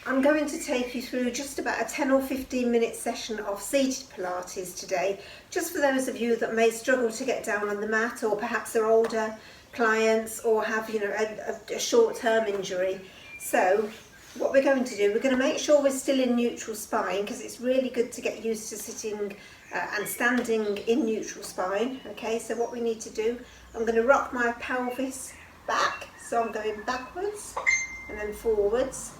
I'm going to take you through just about a 10 or 15 minute session of seated Pilates today, just for those of you that may struggle to get down on the mat, or perhaps are older clients or have a short-term injury. So what we're going to do, we're going to make sure we're still in neutral spine, because it's really good to get used to sitting and standing in neutral spine. Okay, so what we need to do, I'm going to rock my pelvis back, so I'm going backwards and then forwards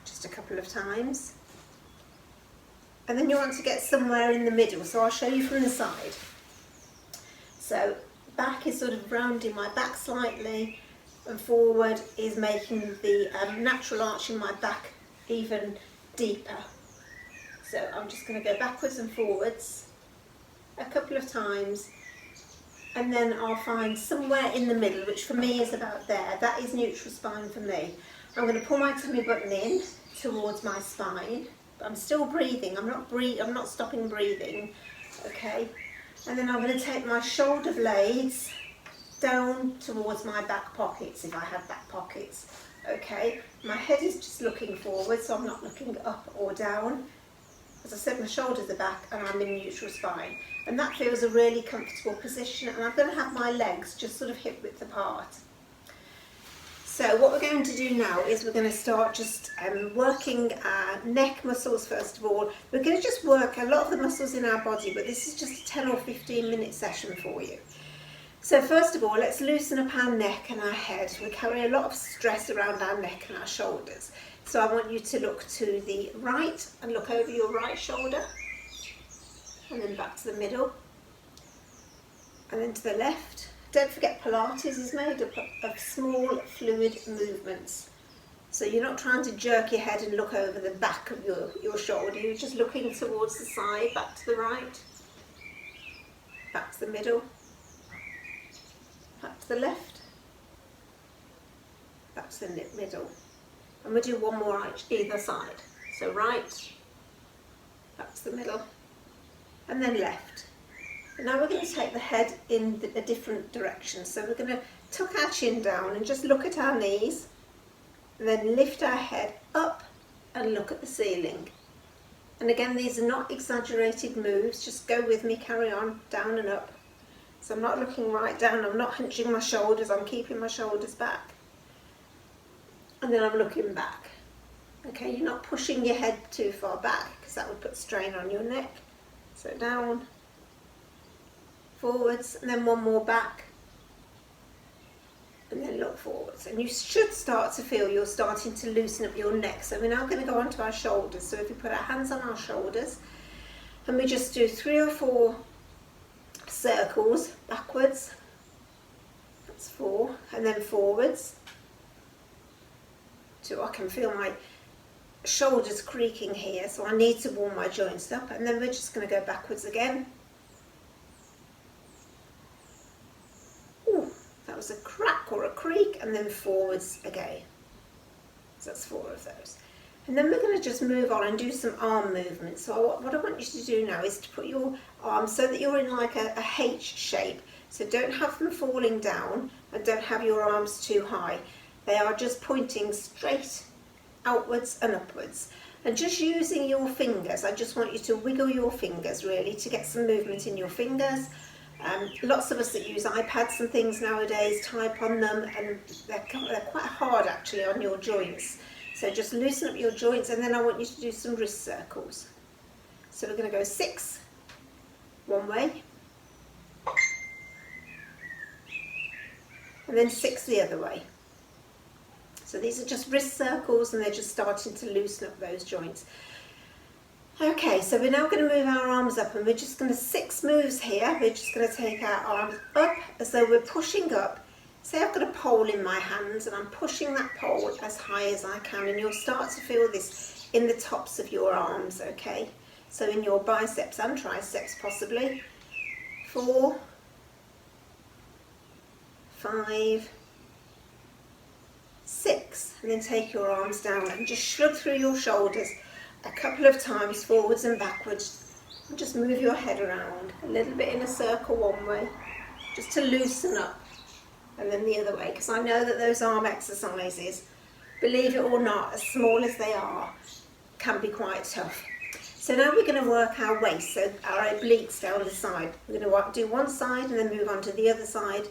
just a couple of times, and then you want to get somewhere in the middle, so I'll show you from the side. So back is sort of rounding my back slightly, and forward is making the natural arch in my back even deeper. So I'm just going to go backwards and forwards a couple of times, and then I'll find somewhere in the middle, which for me is about there. That is neutral spine for me. I'm going to pull my tummy button in towards my spine, but I'm still breathing. I'm not stopping breathing. Okay, and then I'm going to take my shoulder blades down towards my back pockets, if I have back pockets. Okay, my head is just looking forward, so I'm not looking up or down. As I said, my shoulders are back and I'm in neutral spine, and that feels a really comfortable position, and I'm going to have my legs just sort of hip width apart. So what we're going to do now is we're going to start just working our neck muscles first of all. We're going to just work a lot of the muscles in our body, but this is just a 10 or 15 minute session for you. So first of all, let's loosen up our neck and our head. We carry a lot of stress around our neck and our shoulders. So I want you to look to the right and look over your right shoulder, and then back to the middle, and then to the left. Don't forget, Pilates is made up of small fluid movements. So you're not trying to jerk your head and look over the back of your shoulder. You're just looking towards the side, back to the right, back to the middle, back to the left, back to the middle. And we'll do one more either side. So right, back to the middle, and then left. And now we're going to take the head in a different direction. So we're going to tuck our chin down and just look at our knees, and then lift our head up and look at the ceiling. And again, these are not exaggerated moves. Just go with me, carry on, down and up. So I'm not looking right down, I'm not hunching my shoulders, I'm keeping my shoulders back. And then I'm looking back. Okay, you're not pushing your head too far back, because that would put strain on your neck. So down, forwards, and then one more back, and then look forwards. And you should start to feel you're starting to loosen up your neck. So we're now going to go onto our shoulders. So if we put our hands on our shoulders, and we just do 3 or 4 circles backwards, that's 4, and then forwards. So I can feel my shoulders creaking here, so I need to warm my joints up, and then we're just going to go backwards again. Ooh, that was a crack or a creak, and then forwards again. So that's 4 of those. And then we're going to just move on and do some arm movements. So what I want you to do now is to put your arms so that you're in like a H shape. So don't have them falling down, and don't have your arms too high. They are just pointing straight outwards and upwards. And just using your fingers, I just want you to wiggle your fingers really to get some movement in your fingers. Lots of us that use iPads and things nowadays type on them, and they're quite hard actually on your joints. So just loosen up your joints, and then I want you to do some wrist circles. So we're going to go 6 one way, and then 6 the other way. So these are just wrist circles, and they're just starting to loosen up those joints. Okay, so we're now going to move our arms up, and we're just going to 6 moves here. We're just going to take our arms up as though we're pushing up. Say I've got a pole in my hands, and I'm pushing that pole as high as I can, and you'll start to feel this in the tops of your arms, okay? So in your biceps and triceps possibly. 4, 5, 6, and then take your arms down and just shrug through your shoulders a couple of times, forwards and backwards, and just move your head around a little bit in a circle one way, just to loosen up, and then the other way, because I know that those arm exercises believe it or not, as small as they are, can be quite tough. So now we're going to work our waist, so our obliques down the side. We're going to do one side and then move on to the other side,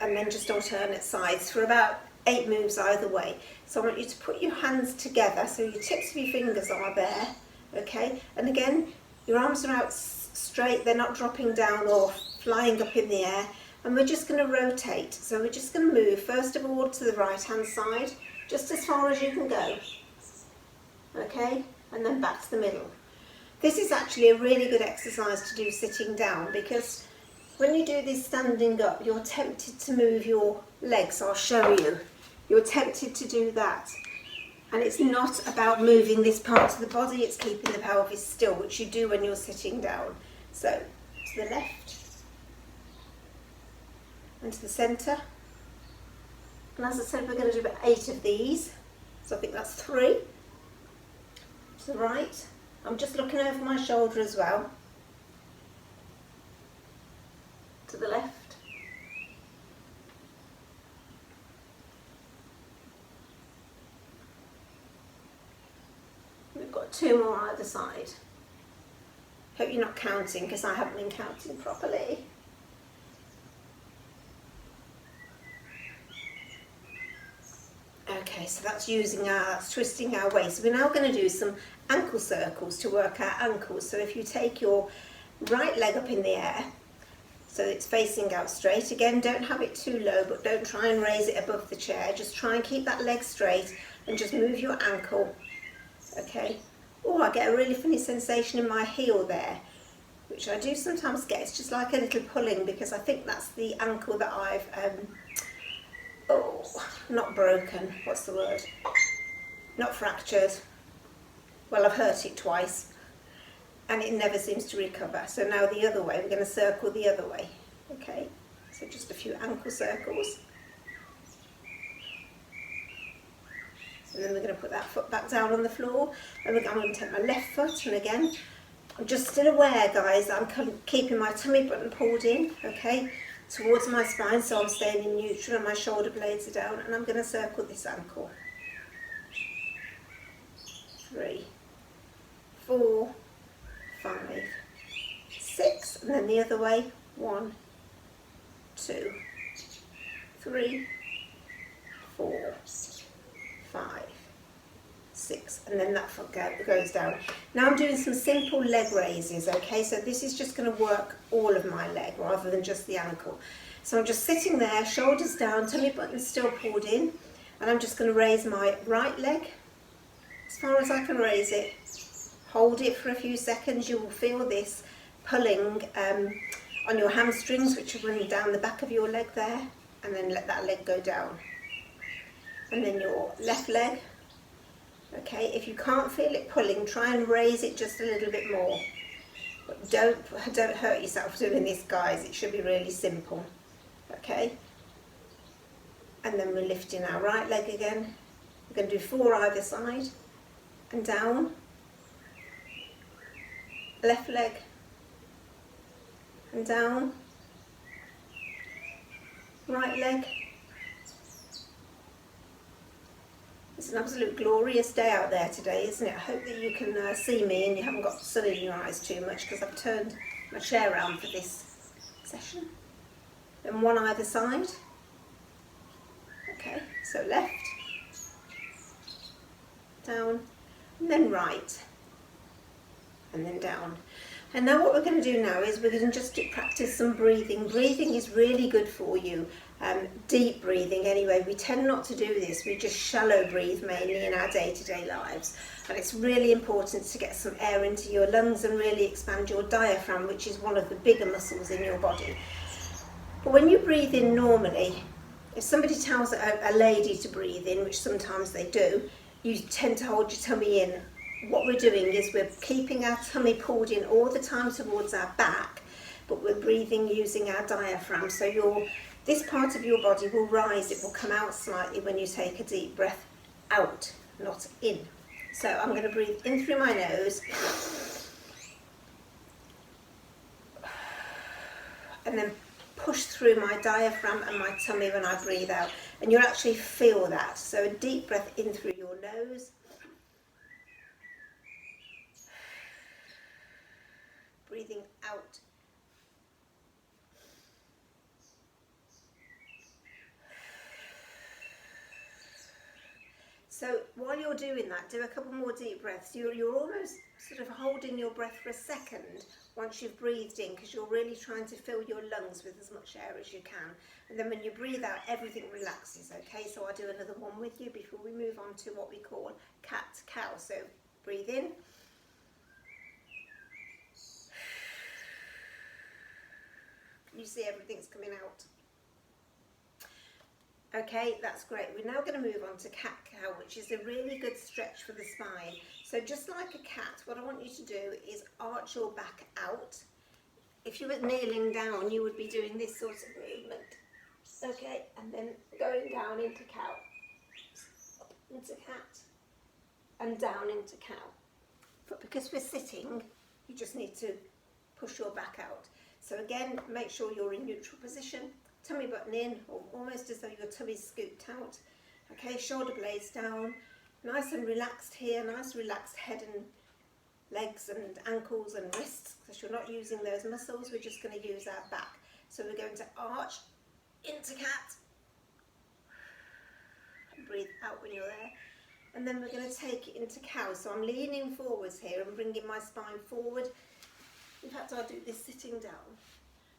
and then just alternate sides for about 8 moves either way. So I want you to put your hands together so your tips of your fingers are there, okay? And again, your arms are out straight, they're not dropping down or flying up in the air. And we're just going to rotate. So we're just going to move first of all to the right hand side, just as far as you can go, okay? And then back to the middle. This is actually a really good exercise to do sitting down, because when you do this standing up, you're tempted to move your legs. I'll show you. You're tempted to do that. And it's not about moving this part of the body, it's keeping the pelvis still, which you do when you're sitting down. So, to the left, and to the centre. And as I said, we're going to do about 8 of these. So I think that's 3. To the right. I'm just looking over my shoulder as well. To the left. We've got 2 more on either side. Hope you're not counting, because I haven't been counting properly. Okay, so that's twisting our waist. We're now going to do some ankle circles to work our ankles. So if you take your right leg up in the air, so it's facing out straight. Again, don't have it too low, but don't try and raise it above the chair. Just try and keep that leg straight and just move your ankle. Okay. Oh, I get a really funny sensation in my heel there, which I do sometimes get. It's just like a little pulling, because I think that's the ankle that I've not broken, what's the word? Not fractured. Well, I've hurt it twice and it never seems to recover. So now the other way, we're going to circle the other way. Okay, so just a few ankle circles. And then we're going to put that foot back down on the floor. And I'm going to take my left foot, and again, I'm just still aware, guys, that I'm keeping my tummy button pulled in, okay, towards my spine, so I'm staying in neutral and my shoulder blades are down, and I'm going to circle this ankle. 3, 4, 5, 6, and then the other way. 1, 2, 3, 4, 5, 6, and then that foot goes down. Now I'm doing some simple leg raises, okay, so this is just going to work all of my leg rather than just the ankle. So I'm just sitting there, shoulders down, tummy button still pulled in, and I'm just going to raise my right leg as far as I can raise it. Hold it for a few seconds. You will feel this pulling on your hamstrings, which are running down the back of your leg there, and then let that leg go down. And then your left leg. Okay, if you can't feel it pulling, try and raise it just a little bit more. But don't hurt yourself doing this, guys. It should be really simple. Okay. And then we're lifting our right leg again. We're going to do 4 either side. And down. Left leg. And down. Right leg. It's an absolute glorious day out there today, isn't it? I hope that you can see me and you haven't got sun in your eyes too much, because I've turned my chair around for this session. Then 1 either side. Okay, so left, down, and then right, and then down. And now what we're going to do now is we're going to just practice some breathing. Breathing is really good for you. Deep breathing anyway. We tend not to do this. We just shallow breathe mainly in our day-to-day lives. And it's really important to get some air into your lungs and really expand your diaphragm, which is one of the bigger muscles in your body. But when you breathe in normally, if somebody tells a lady to breathe in, which sometimes they do, you tend to hold your tummy in. What we're doing is we're keeping our tummy pulled in all the time towards our back, but we're breathing using our diaphragm. So this part of your body will rise, it will come out slightly when you take a deep breath out, not in. So I'm going to breathe in through my nose, and then push through my diaphragm and my tummy when I breathe out. And you'll actually feel that. So a deep breath in through your nose. Breathing out. So while you're doing that, do a couple more deep breaths. You're almost sort of holding your breath for a second once you've breathed in, because you're really trying to fill your lungs with as much air as you can. And then when you breathe out, everything relaxes, okay? So I'll do another one with you before we move on to what we call cat-cow. So breathe in. Can you see everything's coming out? Okay, that's great. We're now going to move on to cat-cow, which is a really good stretch for the spine. So just like a cat, what I want you to do is arch your back out. If you were kneeling down, you would be doing this sort of movement. Okay, and then going down into cow, up into cat, and down into cow. But because we're sitting, you just need to push your back out. So again, make sure you're in neutral position. Tummy button in, or almost as though your tummy's scooped out. Okay, shoulder blades down, nice and relaxed here, nice relaxed head and legs and ankles and wrists, because you're not using those muscles, we're just going to use our back. So we're going to arch into cat, and breathe out when you're there. And then we're going to take it into cow. So I'm leaning forwards here and bringing my spine forward. In fact, I'll do this sitting down.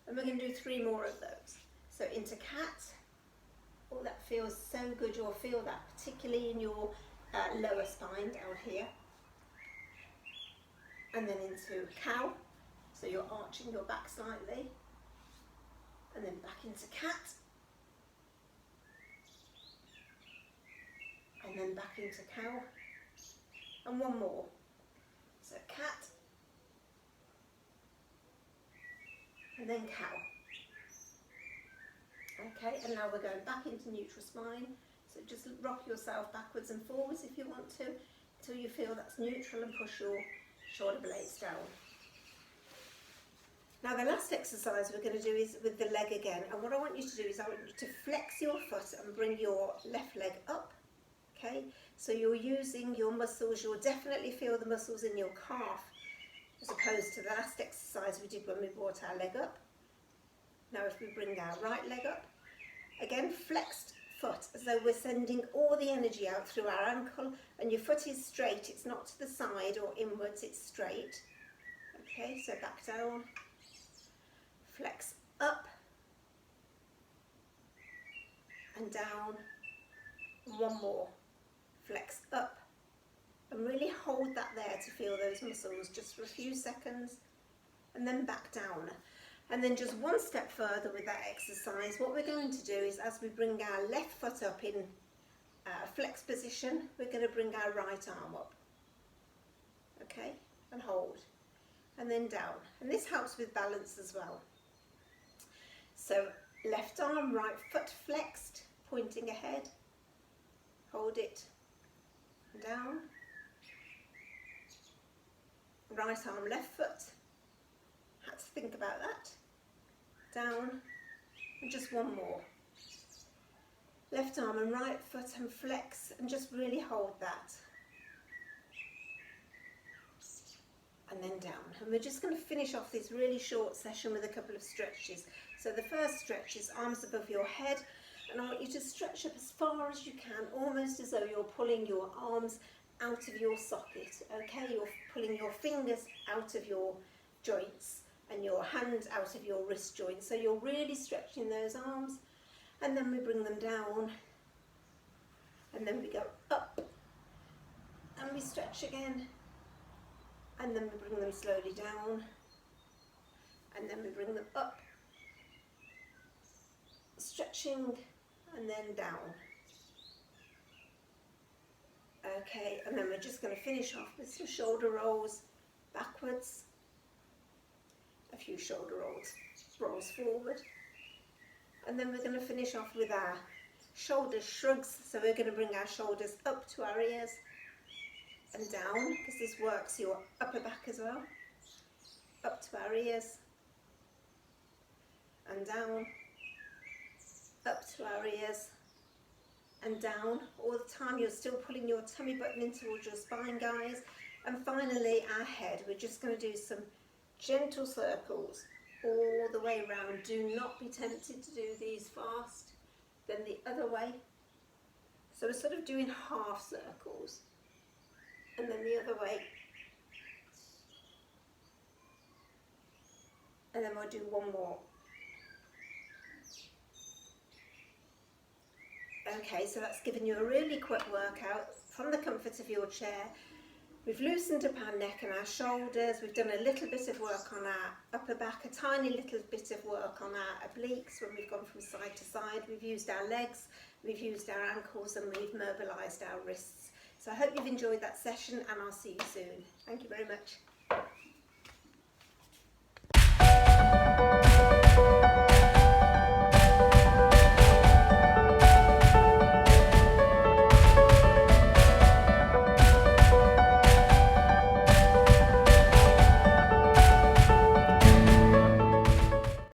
And we're going to do 3 more of those. So into cat, oh, that feels so good. You'll feel that particularly in your lower spine down here. And then into cow, so you're arching your back slightly. And then back into cat. And then back into cow. And one more. So cat. And then cow. Okay, and now we're going back into neutral spine. So just rock yourself backwards and forwards if you want to, until you feel that's neutral, and push your shoulder blades down. Now the last exercise we're going to do is with the leg again. And what I want you to do is I want you to flex your foot and bring your left leg up. Okay, so you're using your muscles. You'll definitely feel the muscles in your calf, as opposed to the last exercise we did when we brought our leg up. Now if we bring our right leg up, again flexed foot, as though we're sending all the energy out through our ankle, and your foot is straight, it's not to the side or inwards, it's straight. Okay, so back down, flex up and down, and one more, flex up, and really hold that there to feel those muscles just for a few seconds, and then back down. And then just one step further with that exercise, what we're going to do is, as we bring our left foot up in flex position, we're going to bring our right arm up. Okay, and hold. And then down. And this helps with balance as well. So left arm, right foot flexed, pointing ahead. Hold it. Down. Right arm, left foot. Had to think about that. Down, and just one more. Left arm and right foot and flex, and just really hold that. And then down. And we're just going to finish off this really short session with a couple of stretches. So the first stretch is arms above your head, and I want you to stretch up as far as you can, almost as though you're pulling your arms out of your socket. Okay, you're pulling your fingers out of your joints and your hand out of your wrist joints. So you're really stretching those arms, and then we bring them down, and then we go up, and we stretch again, and then we bring them slowly down, and then we bring them up, stretching, and then down. Okay, and then we're just going to finish off with some shoulder rolls backwards, a few shoulder rolls forward, and then we're going to finish off with our shoulder shrugs. So we're going to bring our shoulders up to our ears and down, because this works your upper back as well, up to our ears and down, up to our ears and down. All the time you're still pulling your tummy button in towards your spine, guys. And finally our head. We're just going to do some gentle circles all the way around. Do not be tempted to do these fast. Then the other way. So we're sort of doing half circles. And then the other way. And then we'll do one more. Okay, so that's given you a really quick workout from the comfort of your chair. We've loosened up our neck and our shoulders. We've done a little bit of work on our upper back, a tiny little bit of work on our obliques when we've gone from side to side. We've used our legs, we've used our ankles, and we've mobilised our wrists. So I hope you've enjoyed that session, and I'll see you soon. Thank you very much.